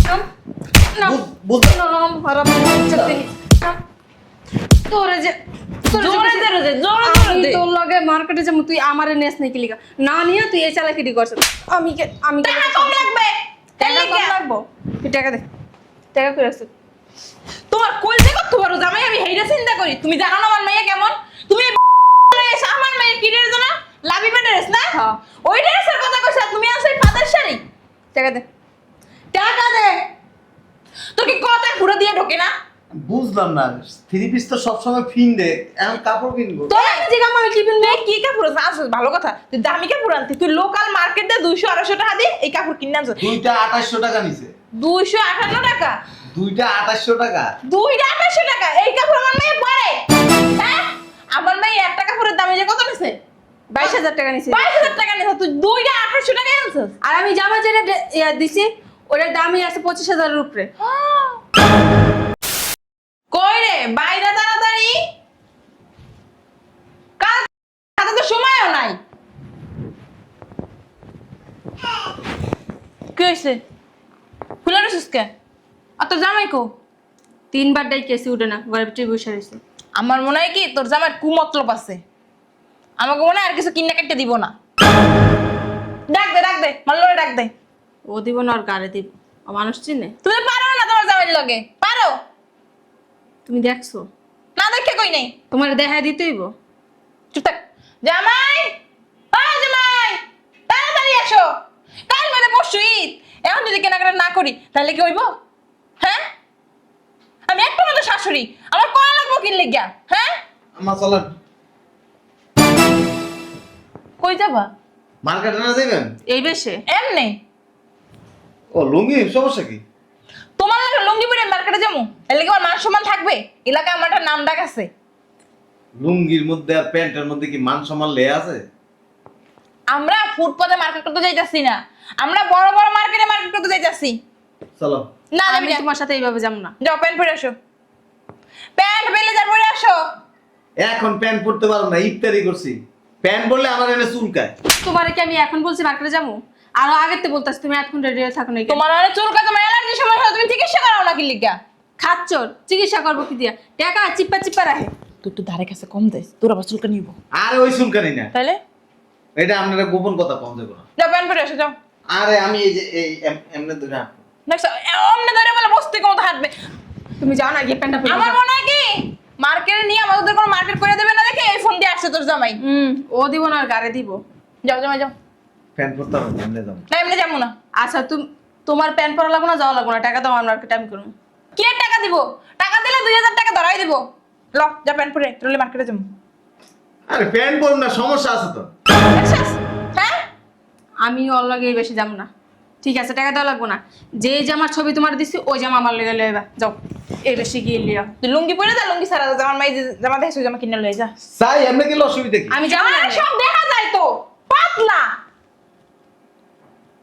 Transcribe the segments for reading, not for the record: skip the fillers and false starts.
নাম নাম হারাম চাকরি তোরে যে তোর লগে মার্কেটে যাবো তুই আমারে নেস নাই কি লিগা না নিয়ে তুই এই চালাকিটি করছ আমি টাকা কম লাগবে টাকা কম লাগবো তুই টাকা দে টাকা করে রাখছিস তোমার কই যে কত বড় জামাই আমি হেইটা চিন্তা করি তুমি জানো না আমার মেয়ে কেমন তুমি এসে আমার মেয়ে কিনের জন্য লাভি পেটেস না হ্যাঁ। ওই ড্রেসের কথা কইছ তুমি আসলে পাতার শাড়ি টাকা দে টাকা দে তোর কি কথা পুরো দিয়ে ঢোকে না বুঝলাম না থ্রি পিস তো সবসময় ফিন দে এখন কাপড় কিনবো তোর যে আমার কি পিনবে কি কাপড় আছে ভালো কথা তুই দামি কাপড় আনতি তুই লোকাল মার্কেটে 200 250 টাকা দিয়ে এই কাপড় কিনে আনছ দুইটা 2800 টাকা নিছে 258 টাকা দুইটা 2800 টাকা দুইটা 2800 টাকা এই কাপড় আমার মেয়ে পরে হ্যাঁ আমার মেয়ে একটা কাপড়ের দাম যে কত নিছে 22,000 টাকা নিছি 22,000 টাকা নিছে তুই দুইটা 2800 টাকা আনছস আর আমি জামা যেটা দিছি ওটার দামই আছে 25,000 এর উপরে কই রে বাইরে তাড়াতাড়ি কাল হাতে তো সময়ও নাই কি হইছে খুলে রইছিস কে আর তোর জামাই কো 3 বার ডাইকেছি উঠে না ঘরে ভিতরে বসে রইছে আমার মনে হয় কি তোর জামাইয়ের কুমতলব আছে আমাকে মনে হয় আর কিছু কিনা কেটে দিব না ডাক দে মাল্লরে ডাক দে ও দিব না আর গাড়ি দিব ও মানুষ চিনে তুমি পারো না তোমার জামাইয়ের লগে পারো তুমি দেখছো না দেখে কই নাই তোমার দেখা দিতেইব চুপ থাক জামাই ও জামাই তাড়াতাড়ি আসো কাল মানে পরশু ঈদ এখন যদি কেনাকাটা না করি তাহলে কি হইব হ্যাঁ আমি একটা মতো শাশুড়ি আমার কয়া লাগবো কিনলে গিয়া হ্যাঁ আমার চলেন কই যাবা মার্কেটে না যাবেন এই বেশে এমনি ও লুঙ্গি সমস্যা কি তোমার লাগে লুঙ্গি পরে মার্কেটে যাবো এর লাগে আমার মান সম্মান থাকবে এলাকায় আমার একটা নাম ডাক আছে লুঙ্গির মধ্যে আর প্যান্টের মধ্যে কি মান সম্মান লেয়া আছে আমরা ফুটপাতে মার্কেট করতে যাইতাছি না আমরা বড় বড় মার্কেটে মার্কেট করতে যাইতাছি চলো না আমি যাবি না তোমার সাথে এইভাবে যাব না যাও প্যান্ট পরে আসো প্যান্ট ব্লেজার পরে আসো এখন প্যান্ট পরতে পারো না ইফতারি করছি প্যান্ট পরলে আমার এনে চুলকায় তোমারে কি আমি এখন বলছি মার্কেটে যাবো আরো আগের তে বলতাছ তুমি এতক্ষণ রেডি হয়ে থাকো না কেন? তোমার অনেক চুলকা তোমার অ্যালার্জি সমস্যা তুমি চিকিৎসা করাও না কি লিগা খাচ্চর চিকিৎসা করবো কি দিয়া টাকা চিপ্পা চিপ্পা রাখে তুই একটু ধারে কাছে কম দে তোর আবার চুলকা নিব আরে ওই চুলকানি না তাহলে এটা আপনারা গোপন কথা কম দেবো না যাও প্যান্ট পরে আসো যাও আরে আমি এই যে এই এমনি ধরে হাঁটবো। দেখছো অমনে ধরে বলে বসতে কোমত হাঁটবে তুমি যাও না গিয়ে প্যান্টটা পরে আমার মনে হয় কি মার্কেটে নিয়ে আমাদের কোনো মার্কেট করে দেবে না দেখে এই ফোন দিয়ে আসছে তোর জামাই ও দিব না আর গাড়ি দিব যাও জামাই যাও প্যান্ট পরতে হবে না, এমনি যাবো না এমনি যাবো না আচ্ছা তোমার প্যান্ট পরা লাগবো না যাওয়া লাগবো না টাকা দাও আমার মার্কেটে আমি করবো কি আর টাকা দিব টাকা দিলে 2000 টাকা ধরাই দিব ল যা প্যান্ট পরে তোরলে মার্কেটে যাবো আরে প্যান্ট পরুন না সমস্যা আছে তো দেখছিস? হ্যাঁ আমি ওর লগে বেশি যাবো না ঠিক আছে টাকা দেওয়া লাগবো না যে জামার ছবি তোমার দিছি ওই জামা আমার লেগে লইবা যাও এই বেশি গিয়ে লিয়া তুই লুঙ্গি পরে যা লুঙ্গি সারা যা আমার মাই যে জামা দেখছিস জামা কিনে লয়ে যা চাই এমনি গেলে অসুবিধা কি আমি যাবো না আর সব দেখা যায় তো পাতলা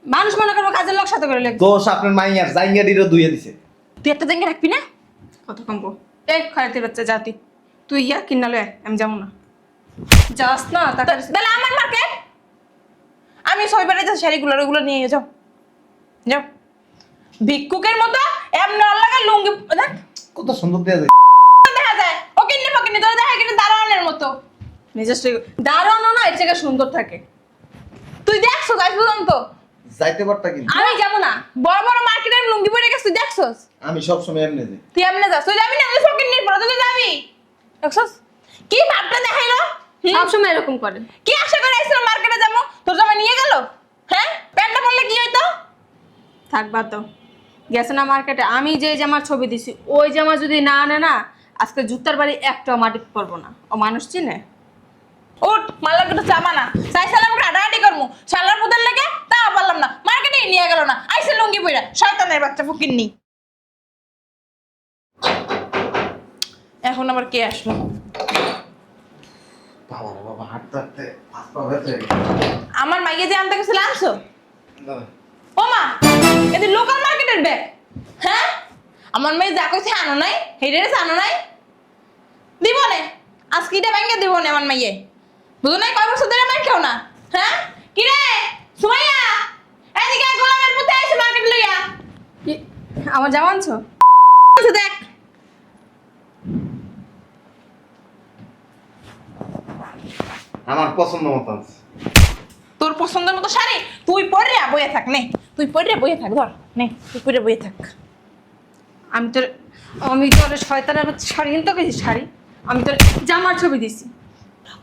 মানুষ মনে করবো কাজের লোক সাথে করে লেগে দোষ আপনার মাইয়ার জাইঙ্গাডিরও ধুইয়া দিছে তুই একটা জায়গায় রাখবি না কত কমবো এই খয়াতির বাচ্চা জাতি তুই ইয়া কিনা লয় আমি যাবো না যাস না তাড়াতাড়ি তাহলে আমার মার্কেট আমি ছয়বারে যে শাড়িগুলো ওগুলো নিয়ে যাও যাও ভিক্ষুকের মতো এমনি অল্লাগে লুঙ্গি দেখ কত সুন্দর দেয়া যায় দেখা যায় ও কিনে ফকিনি তোর দেখা কিন্তু দারোয়ানের মতো নিজস্ব দাঁড়ানো না এর থেকে সুন্দর থাকে তুই দেখছো গাছ পর্যন্ত যাইতে পারতা কিন্তু আমি যাবো না বড় বড় মার্কেটের লুঙ্গি পরে গেছিস তুই দেখছস আমি সবসময় এমনি যাই তুই এমনি যাস তুই যাবি না তুই ফকিনির পরে তুই যাবি দেখছস কি ভাবটা দেখাইলো সবসময় এরকম করে কি আশা করে আইছিল মার্কেটে যাবো তোর জামা নিয়ে গেল হ্যাঁ প্যান্টটা পরলে কি হইতো থাকবা তো গেছে না মার্কেটে আমি যে জামার ছবি দিছি ওই জামা যদি না আনে না আজকে জুতার বাড়ি একটাও মাটি পরবো না ও মানুষ চিনে উঠ মাল্লা কিন্তু জামা না চাইছিলাম হাঁটাহাঁটি করবো শালার পুতের লাগে তা পারলাম না মার্কেটে নিয়ে গেল না আইসে লুঙ্গি পইরা শয়তানের বাচ্চা ফকিন্নি এখন আবার কে আসলো বাবা রে বাবা হাঁটতে হাঁটতে হাত পা ব্যথা হয়ে আমার মাইকে যে আনতে গেছিল আনছো গেছে। ও মা এদের লোকাল মার্কেটের ব্যাগ হ্যাঁ আমার মেয়ে যা কইছে আনো নাই হেডে আনো নাই দিব নে আজকে এটা ব্যাংকে দিব নে আমার মেয়ে বুঝো নাই কয় বছর ধরে মার খেও না হ্যাঁ কি রে সুমাইয়া এদিকে গোলামের পুতে আইছে মার্কেট লইয়া আমার জামা আনছো? দেখ আমার পছন্দ মতো আছে। তোর পছন্দের মতো শাড়ি তুই পরে বইয়ে থাক নে, তুই পরে বইয়ে থাক, ধর নে তুই পরে বইয়ে থাক। আমি তোর শয়তানের শাড়ি কিনতে গেছি শাড়ি, আমি তোর জামার ছবি দিছি।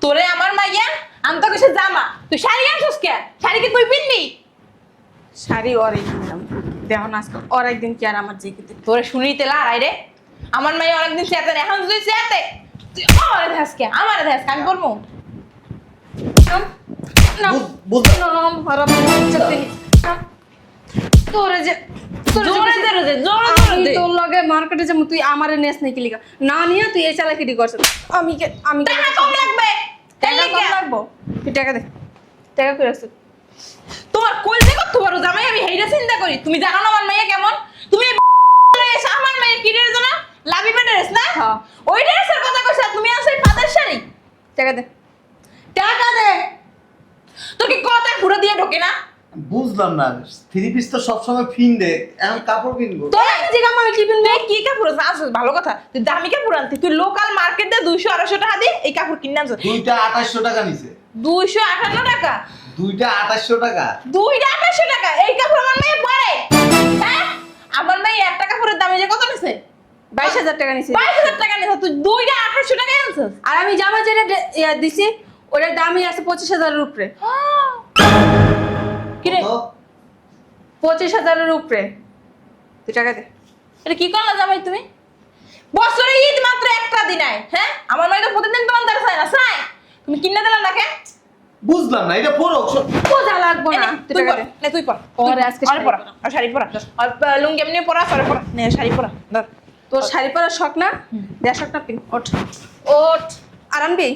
তোরে আমার মাইয়া আমি তো কিছু জামা, তুই শাড়ি আনছিস কে? শাড়ি কি তুই পিনবি? শাড়ি ওর কিনলাম, দেখো না আজকে ওর একদিন কি আর আমার যে কিনতে। তোরে শুনিতে লাড়াই রে, আমার মাইয়া অনেকদিন চেতে এখন তুই চেতে, তুই আমারে দেখাস কে? আমারে দেখাস আমি করবো? তোরে যে জোরে দে রে, জোরে আমি দে। তোর লগে মার্কেটে যাবো, তুই আমারে নেস নাকি লিগা না নিয়ে তুই এই চালাকিটি করছ। আমি টাকা কম লাগবে টাকা টাকা কম লাগবো, তুই টাকা দে, টাকা করে রাখছিস। তোমার কই যে কত বড় জামাই, আমি হেইটা চিন্তা করি। তুমি জানো না আমার মাইয়া কেমন? তুমি এসে আমার মাইয়া কি ড্রেস না, লাভি ড্রেস না, হ্যাঁ। ওই ড্রেসের কথা কইছ তুমি, আসলে পাতের শাড়ি। টাকা দে, টাকা দে, তোর কি কথা ঘুরে দিয়ে ঢোকে না? বুঝলাম না, থ্রি পিস তো সবসময় ফিন দে, এখন কাপড় কিনবো। তোর যে আমি কি পিনবে, কি কাপড় আছে? আসল ভালো কথা, তুই দামি কাপড় আনতি, তুই লোকাল মার্কেটে 200-250 টাকা দিয়ে এই কাপড় কিনে আনছ। দুইটা 2800 টাকা নিছে। 258 টাকা, দুইটা 2800 টাকা। 228 টাকা এই কাপড় আমার মেয়ে পরে? হ্যাঁ, আমার মেয়ে একটা কাপড়ের দাম যে কত নিছে? 22,000 টাকা নিছি। 22,000 টাকা নিছে, তুই 228 টাকা আনছিস। আর আমি জামা যেটা দিছি ওটার দামই আছে 25,000-এর উপরে। কি রে, কত? 25,000-এর উপরে, তুই টাকা দে। এটা কি করলা জামাই তুমি? বছরে ঈদ মাত্র একটা দিন আয়, হ্যাঁ আমার মেয়ে তো প্রতিদিন তোমার দ্বারা চাই না, চাই তুমি কিনে দিলা না কে? বুঝলাম না, এটা পরো। বোঝা লাগবো না, তুই তুই টাকা পর, দে। নে তুই পর, ওরে আজকে আরে শাড়ি পরা, পরা। আর শাড়ি পরা, আর লুঙ্গি এমনি পরা, পরে পরা, নে শাড়ি পরা, ধর। তোর শাড়ি পরার শখ না, দেড় শখ না পিন, ওঠ ওঠ। আর আনবি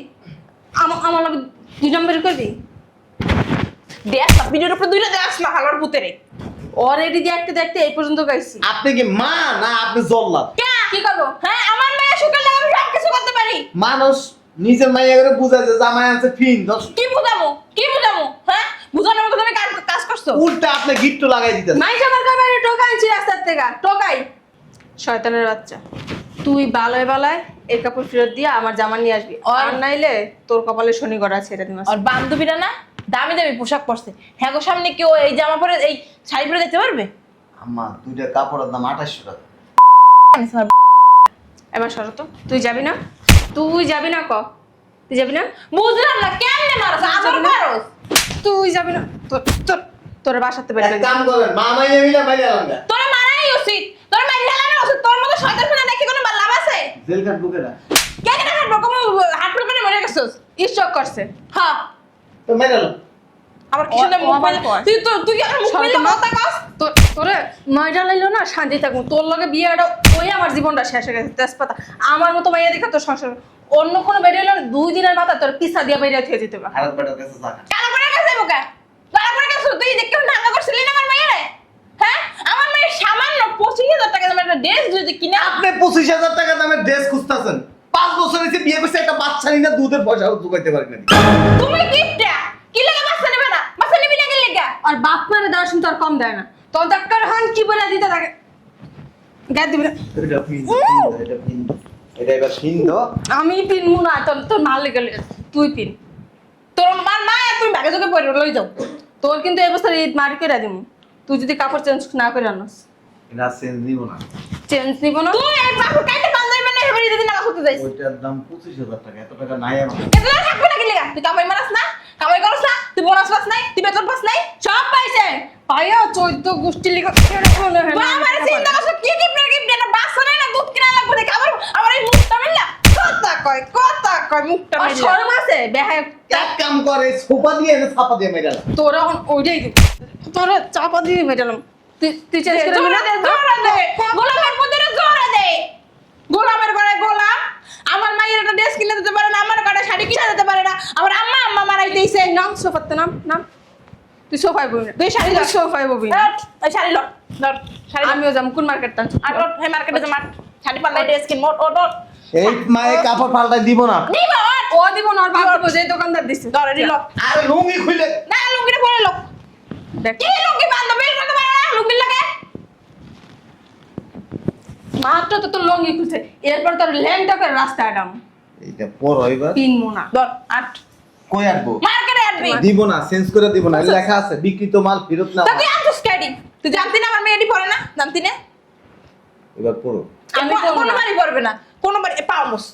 আমার লগে 2 নম্বর করবি। দেখ না ভিডিওর উপরে দুইটা দেখ না হালার পুতেরে। অলরেডি দেখতে দেখতে এই পর্যন্ত গাইছি। আপনি কি মা না আপনি জল্লাদ? কে কি করবো? হ্যাঁ আমার মেয়ে সুখের লাগে আমি সব কিছু করতে পারি। মানুষ নিজের মাইয়া করে বুঝায় যে জামাই আছে ফিন, কি বুঝামু, কি বুঝামু? হ্যাঁ বুঝানোর মতো তুমি কাজ করছো। উল্টা আপনি গিফট লাগাই দিতেছেন। মাইক আমার কাছে টোকা আনছি রাস্তার থেকে, টোকাই শয়তানের বাচ্চা। তুই বালয় বালায় এই কাপড় ফেরত দিয়ে আমার জামা নিয়ে আসবি, আর নাইলে তোর কপালে শনি গড়া ছেড়ে দিন। আর বান্ধবীরা না দামি দামি পোশাক পরছে, হ্যাঁ গো সামনে কেউ এই জামা পরে এই শাড়ি পরে দেখতে পারবে? আম্মা দুইটা কাপড়ের দাম 2800 টাকা। এবার শরত, তুই যাবি না? তুই যাবি না? তুই যাবি না? বুঝলাম না কেমনে মারছ আবার মারছ? তুই যাবি না? তোর বাসাতে এক বেরোবে। কাম করেন, মা মাইয়া মিলে বাইরে আলাদা। তোর মারাই উচিত, তোর মারি হেলানো উচিত, তোর মতো শয়তান ফেলা দেখি কোনো লাভ আছে? জেল কাট বুকে না। কে কেন হাঁটবো, কোনো হাঁটবো করে মরে গেছিস? স্টক করছে। হ্যাঁ তো মেরে লো। আবার কি সুন্দর ও মুখ আমার মেলে, কয়। তুই কি আমার মুখ মেলে কথা কস? তোরে ময়টা লাইলো না, শান্তি থাকবো। তোর লগে বিয়েটা ওই আমার জীবনটা শেষ হয়ে গেছে তেজপাতা। আমার মতো মাইয়া দেখা তোর সংসার, অন্য কোনো বেরিয়ে এলো 2 দিনের মাথা তোর পিছা দিয়ে বেরিয়ে থেকে যেতে পারে। আরেক বেটার কাছে টাকা। কালা করে গেছে মুখে, কালা করে গেছে। তুই যে কেউ নাঙ্গা করছিলি না আমার মাইয়ারে? হ্যাঁ আমার মায়ের সামান্য 25,000 টাকা দামের একটা ড্রেস যদি কিনে আপনি 25,000 টাকা দামের ড্রেস খুঁজতেছেন। 5 বছর হয়েছে বিয়ে করছে, একটা বাচ্চা নিয়ে দুধের পয়সা জোগাইতে পারবেন না। তুমি কিপটা কি লাগে বাচ্চা নেবে না, বাচ্চা নিবি না কি লাগা? আর বাপ মারে দেওয়ার শুনতে আর কম দেয় না। তোর ডাক্তার হান কি বলে দিতে থাকে, গায়ে দিবি না। এটা পিন, এটা পিন। এটা এবার পিন দাও। আমি পিনমু না, তোর মাল লেগে তুই পিন। তোর মার মা তুমি ভাগে চোখে পড়ে লই যাও। তোর কিন্তু এই বছর ঈদ মারি করে দিমু, তুই যদি কাপড় চেঞ্জ না করে আনস। এটা চেঞ্জ নিব না। চেঞ্জ নিব না? তুই এই বাপু কাইতে পাঞ্জাবি মানে এবারে ঈদের দিন নামাজ পড়তে যাইস। ওইটার দাম 25,000 টাকা, এত টাকা নাই আমার। এত টাকা থাকবে না কি লাগা? তুই কামাই মারাস না, কামাই করস না, তুই বোনাস পাস নাই, তুই বেতন পাস নাই, সব পাইছে পাইয়া 14 গোষ্ঠী লিখা মনে হয় তুই না। আমার চিন্তা করছ কি গিফট না বাচ্চা নাই না দুধ কিনা লাগবে দেখে আবার এই মুখটা মিললা কথা কয় মুখটা আর মিললা। শরম আছে বেহায়। এক কাম করে সোফা দিয়ে এনে ছাপা দিয়ে মেরে দাও। তোর এখন ওইটাই দিব, তোর চাপা দিয়ে মেটালাম। তুই চেঞ্জ করে দিবি না? জোরে দে গোলামের মধ্যে জোরে দে, গোলামের ঘরে গোলাম। আমার মায়ের একটা ড্রেস কিনে দিতে পারে না, আমার একটা শাড়ি কিনে দিতে পারে না, আমার আম্মা আম্মা মারাই দিয়েছে। নাম সোফাতে নাম তুই সোফায় ববি না, তুই শাড়ি তুই ধর। সোফায় ববি না। এই শাড়ি লট ধর শাড়ি আমিও যাম কোন মার্কেটটা। আর লট হে মার্কেটে যা মার শাড়ি পাল্লাই ড্রেস কিন মোট ওট এই মায়ে কাপড় পাল্টাই দিব না। নিবা ও দিব না, আর বাপ দিব, যে দোকানদার দিছে। ধর এডি লট আর লুঙ্গি খুলে না লুঙ্গিটা পরে লক দেখ কি লুঙ্গি বান্ধব বের করতে পারে না লুঙ্গি লাগে মাত্র তো তোর লঙ্গি খুলছে, এরপর তোর ল্যাংটা করে রাস্তায় আগাম এইটা পর হইবা পিনমো না। ধর আট কই আনবো মার্কেটে আটবি দিব না, চেঞ্জ করে দিব না, লেখা আছে বিক্রিত মাল ফেরত না। তা তুই আনছিস কেডি? তুই জানতি না আমার মেয়ে এডি পড়ে না? জানতি না? এবার পড়ো। আমি পরবো কোনো না। বাড়ি পড়বে না, কোনো বাড়ি পাওমস।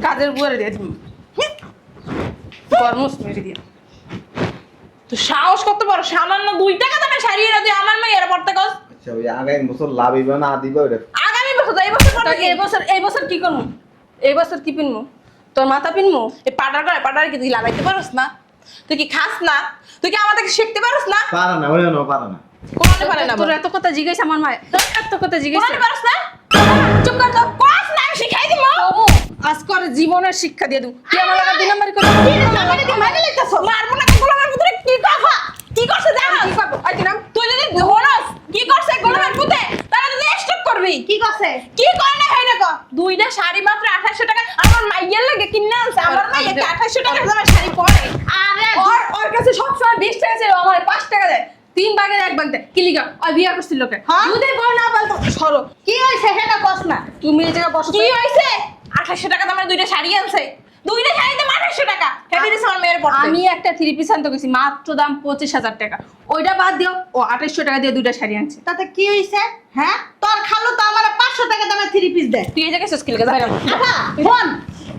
কাজের বুয়ারে দিয়ে দিবি কর্মস মেরে দিয়ে। তুই সাহস কত বড়, সামান্য 2 টাকা দামে শাড়ি এনে তুই আমার মেয়ে এর পড়তে কস। আচ্ছা ওই আগামী বছর লাভ হইবা না দিবা ওটা। আগামী বছর এই বছর তো পড়বে কি? এই বছর কি করবো? এই বছর কি পিনমু? তোর মাথা পিনমু? এই পাটার কি তুই লাগাইতে পারছ না? তুই কি খাস না? তুই কি আমাদেরকে শিখতে পারছ না? পারে না, ওইও না পারে না। কোনটা পারে না তোর বল? এত কথা জিজ্ঞাসা আমার মায়, এত কথা জিজ্ঞাসা। কোনটা পারছ না? চুপ কর তো, কোস না আমি শিখাই দিমু। আজ করে জীবনের শিক্ষা দিয়ে দু। কি আমার লাগা 2 নাম্বারই করে? কি রে আমারে কি মাইরে লইতাছ? মারবো না গোলামের ভিতরে কি কথা? কি করছে জানো? কি করবো? আই দিলাম। তুই যদি হনস কি করছে গোলামের পুতে তাহলে তুই স্টপ করবি। কি করছে? কি করে না হয় দেখো, 2টা শাড়ি মাত্র 2800 টাকা। আমার মাইয়ের লাগে কিনে আনছে, আমার মাইয়ে 2800 টাকা দামের শাড়ি পরে। আরে ওর কাছে সবসময় 20 টাকা ছিল, আমার 5 টাকা দেয়। 3 ভাগের 1 ভাগ দেয়। কি লিগা? ওই বিয়া করছিল লোকে। হ্যাঁ? যদি বল না বল তো সরো। কি হইছে সেটা কস না। তুমি এই জায়গা বসো। কি হইছে? 2800 টাকা দামের 2টা শাড়ি আনছে। 2টা শাড়িতে 2800 টাকা। হেডি দিছে আমার মেয়ের পড়তে। আমি একটা 3 পিস আনতে গেছি, মাত্র দাম 25,000 টাকা। ওইটা বাদ দিও, ও 2800 টাকা দিয়ে 2টা শাড়ি আনছে। তাতে কি হইছে? হ্যাঁ, তোর খালু তো আমার 500 টাকা দামের 3 পিস দেয়। তুই এই জায়গায় স্কিল কে ধরে আপা ফোন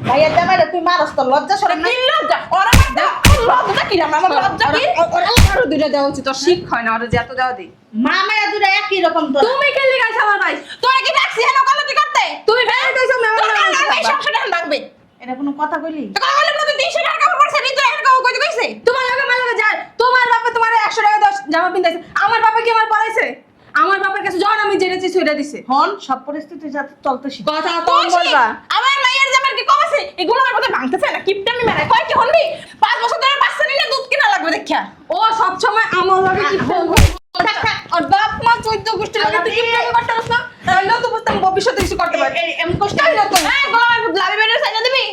ভাইয়া জামাইরে তুই মারস তো লজ্জা শরম নাই? কি লজ্জা? ওরা লজ্জা কি রে? আমার লজ্জা কি? আরো 2টা দেওয়া উচিত, তোর শিখ হয় না, ওরা যে এত দেওয়া দিই। মা মায়া দুটো একই রকম তো। তুমি কে লিগাইছ আমার ভাই? তোরা কি ডাকছি হেন কলতি করতে? তুমি বের হইছো মেমন তোর না। আমার মেয়ে সংসারে হান ডাকবে। এটা কোনো কথা কইলি? তো কথা বললাম না তুই 300 টাকা কাপড় পরছিস, নি তো এখন কাপড় কইতে কইছে? তোমার লগে যায়, তোমার বাবা তোমার 100 টাকা দাও জামা পিন্দাইছে, আমার বাবা কি আমার পড়াইছে? আমার বাবার কাছে যখন আমি জেনেছি সেটা দিছে। হন সব পরিস্থিতি যাতে চলতে শিখ। কথা কম কইছি, বলবা। আমার মায়ের জামার কি কম আছে? এগুলো আমার কথা ভাঙতেছে না, কিপটামি মারে। কয় কি হনবি? 5 বছর ধরে বাচ্চা নিলে দুধ কিনা লাগবে দেখা। ও সব সময় আমার লগে কি বলবো? আর বাপ মা 14 গোষ্ঠী লগে তুই কি প্রেম করতে পারছ না? তাহলে তো বুঝতাম ভবিষ্যতে কিছু করতে পারবি। এমন কষ্ট তাই না তো? এই গোলামের পুত লাভি বেডের সাইনা দিবি?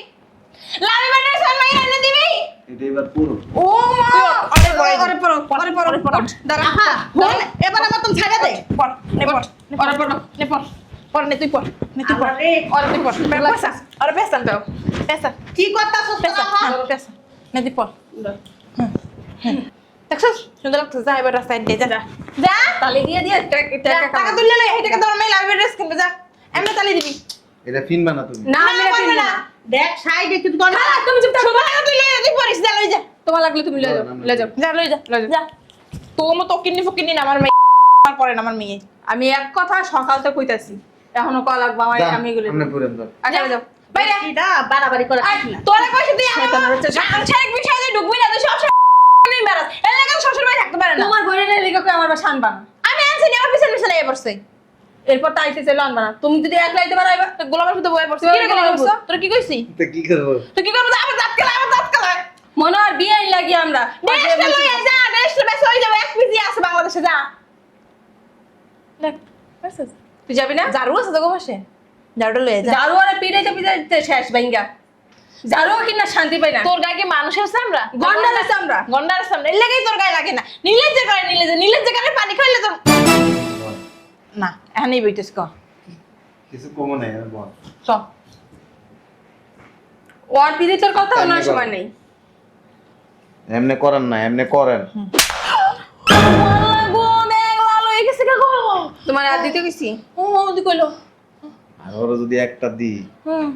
লাভি বেডের সাইনা মাইনা দিবি? এটা এবার পড়ো। ও মা আরে পড়ে আরে পড়ো আরে পড়ো দাঁড়া আপা হন এবার আমার তুমি ছাড়া দে। পড়, নে পড়, আরে পড়ো নে পড়। পড় নে তুই পড়, নে তুই পড়। আরে আরে তুই পড়। পেসা, আরে পেসা দাও। পেসা, কি করতাছস পেসা, আপা? পেসা। নে তুই পড়। দেখছস? সুন্দর লাগতেছে, যা এবার রাস্তায় দিয়ে যা। যা। তালি দিয়ে দিয়ে টাকা তুললে লই, এই টাকা তোর মেয়ে লাভি ড্রেস কিনবে যা। এমনি তালি দিবি। এটা ফিনবা না তুমি। না আমি পারবে কিনবো না। না। দেখ সাইডে কিন্তু তোর না, তুমি চুপ থাকো। শুভ টাকা তুই লই তুই পড়িস, যা লই যা। তোমার লাগলে তুমি লয়ে যাও লয়ে যাও। যা লই যা, লই যা। যা। তোর মতো কিন্নি ফকিন্নি না আমার মেয়ে। আর পড়ে না আমার মেয়ে। আমি এক কথা সকালতে কইতাছি, এখনো কল লাগবে আমার, যা, আমি এগুলো সামনে পড়েন তো। আচ্ছা যাও বাইরে। এটা বাড়াবাড়ি করে আর রাখিস না। তোরা কইছিস তুই শয়তানের বাচ্চা। সাংসারিক বিষয়ে তুই ঢুকবি না, তুই সব সময় বেড়াস। এর লাগে শ্বশুর বাড়ি থাকতে পারে না। তোমার বোনের লিগে কই আমার বাসা আনবা না। আমি আনছি নি, আমার পিছনে পিছনে এ পড়ছে। এরপর তাইতে চাইলো আনবা না। তুমি যদি এক লাইতে পারাইবা তো গোলামের ভিতরে বয়ে পড়ছে। তুই কি রে কি গোলামের করছো? ভিতর? তোরা কি কইছি? তো কি করবো? তুই কি করবি? আমার দাঁত কেলা, আমার দাঁত কেলা। মনে হয় বিয়ে লাগি আমরা। দেশটা লই যা, দেশটা বেশ হয়ে যাবে। এক পিজি আছে বাংলাদেশে, যা। দেখ, বুঝছিস? তুই যাবি না? ঝাড়ু আছে তো গো পাশে। ঝাড়ুটা লয়ে যা। ঝাড়ু আর পিড়াইতে পিড়াইতে শেষ ভাঙ্গা। ঝাড়ু কিনা শান্তি পাই না। তোর গায়ে কি মানুষের চামড়া? গন্ডারের চামড়া। গন্ডারের চামড়া। এর লাগেই তোর গায়ে লাগে না। নীলের গায়ে নীলের গায়ে পানি খাইলে তোর না, এখানেই বইতেছ ক। কিছু কমো নাই আর বল। চ। ওর পিড়িতের কথা ওনার সময় নেই। এমনি করেন না, এমনি করেন। গো দেখ লাল হয়ে গেছে গো। তোমার আর দিতে গেছি। ও দি কইলো। আর ওরা যদি একটা দিই হুম।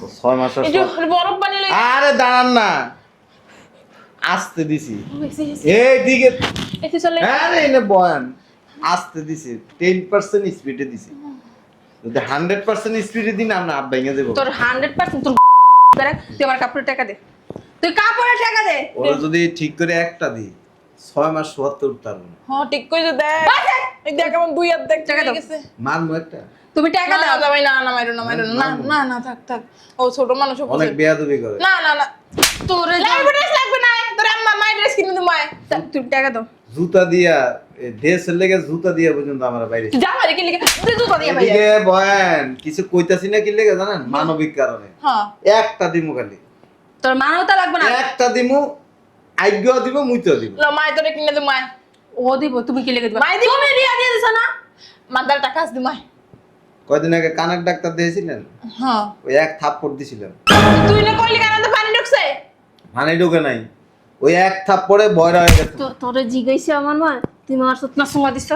তো 6 মাসের একটু বরফ পানি লই। আরে দাঁড়ান না, আসতে দিছি গেছে এই দিকে। এসে চলে। আরে এনে বয়ান আসতে দিছি, 10% স্পিডে দিছি। যদি 100% স্পিডে দিন আমরা আপ ভেঙে দেবো। তোর 100% তোর বেরাক, তুই আমার কাপড়ের টাকা দে। তুই কাপড়ের টাকা দে। ওরা যদি ঠিক করে একটা দিই 6 মাস 77 পারবো না। হ্যাঁ ঠিক কইছো দেখ। এই দেখ আমার দুই হাত দেখ টাকা টাকা দাও। গেছে। মারমু একটা। তুমি টাকা না দাও। ভাই, না না মাইরো না মাইরো না। না না থাক থাক। ও ছোট মানুষ ও অনেক বুঝে। বেয়াদবি করে। না না না। তোরে লাগবে ড্রেস লাগবে না। তোর আম্মা মাই ড্রেস কিনে দিমু আয়। তুই টাকা দাও। জুতা দিয়া ড্রেসের লেগে জুতা দিয়া পর্যন্ত আমরা বাইরে। তুই যা মারি কি লিখে তুই জুতা দিয়ে ভাই। এদিকে বয়ান কিছু কইতাছি না কি লেগে জানেন, মানবিক কারণে হ্যাঁ। একটা দিমু খালি, তোর মানবতা লাগবে না। একটা দিমু, আজ্ঞা দিব, মুইতো দিব। লো মাই তোরে কিনে দিমু আয়। ও দিব, তুমি কি লিখে দিবা? মাই দিব। তুমি রিয়া দিয়ে দিছ না? মাদার টাকা আস দিমাই। কয়দিন আগে কানের ডাক্তার দিয়েছিলেন, হ্যাঁ ওই এক থাপ্পড় দিছিলেন। তুই না কইলি কানে পানি ঢুকছে। মানে ঢোকে নাই, ওই এক থাপ্পড়ে বয়রা হয়ে গেছে। তোরে জিগাইছে আমার মা, তুই আমার সতনা সময় দিছ।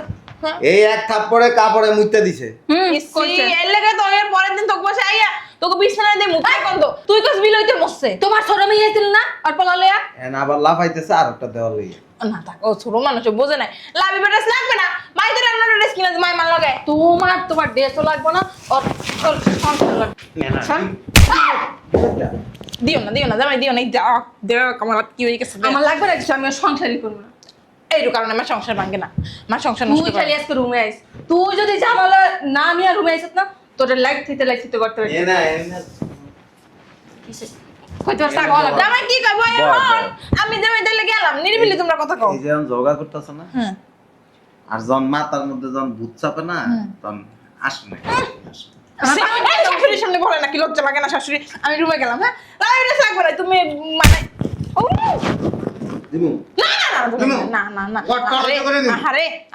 এই এক থাপ্পড়ে কাপড়ে মুইতে দিছে। ইসি এর লাগে তো এর পরের দিন তোকে বসে আইয়া তোকে বিছানায় দিয়ে মুখ কন্দ তুই কস বিল হইতে মরছে। তোমার ছোট মেয়ে ছিল না আর পলালয়া? এন আবার লাফাইতেছে আর একটা দেওয়ার লইয়া। না থাক ও ছোট মানুষ বোঝে নাই লাভি বেটাস লাগবে না মাই তোর রান্নার ড্রেস কিনে মাই মান লাগে। তোমার ড্রেসও লাগবে না আর তোর সংসার লাগবে। শোন, দিও না জামাই দিও না দেখ আমার হাত কি হয়ে গেছে। আমার লাগবে না কিছু, আমি আর সংসারই করবো না। এইটু কারণে আমার সংসার ভাঙে না, আমার সংসার নষ্ট তুই করে। খালি আজকে রুমে আইস, তুই যদি জামালা না আমি আর রুমে আইসত না তোর লাইট থিতে করতে পারি। এ না এ না কইতে পারছ আগলা জামাই কি কইবো এখন? আমি জামাই দিলে গেলাম নিরিবিলি তোমরা কথা কও। এই যে আমি যোগা করতেছ না, হ্যাঁ আর যখন মাথার মধ্যে যখন ভূত চাপে না, তখন আসে না। শাশুড়ির সামনে বলে নাকি লজ্জা লাগে না শাশুড়ি? আমি রুমে গেলাম। হ্যাঁ লাভি বেটাস লাগবে না তুমি মানে ও দিমু না দিমু। না কট করে দিমু।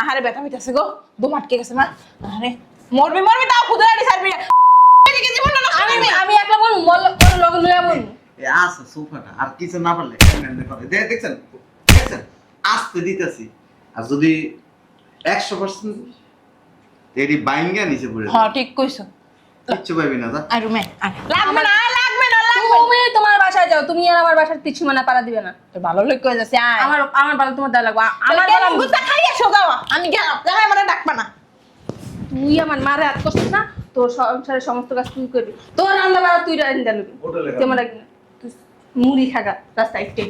আহারে ব্যথা হইতাছে গো, দম আটকে গেছে না। আহারে মরবি তাও খুদাড়ি ছাড়বি। এদিকে জীবনটা নষ্ট আমি করবি। আমি একলা বল মল লগে লইয়া বল। এ আছে সোফাটা, আর কিছু না পারলে এমনি করে দেখছেন আস্তে দিতেছি। আর যদি 100% এডি বাইঙ্গা নিচে পড়ে হ্যাঁ ঠিক কইছো। কিচ্ছু পাইবি না। যা আর রুমে লাগবে না। তুমি তোমার বাসায় যাও, তুমি আর আমার বাসার কিছু মানা পারা দিবে না। তো ভালো লোক কই যাচ্ছে আয় আমার ভালো তোমার দেওয়া লাগবে। আমার আমার গেলাম গুতা খাই এসো যাও। আমি গেলাম জামাই আমারে ডাকবা না। তুই আমার মারে হাত করছিস না, তোর সংসারের সমস্ত কাজ তুই করবি। তোর রান্না বাড়া তুই রান্না লবি, হোটেলে তুই আমার তুই মুড়ি খাগা রাস্তায় একটা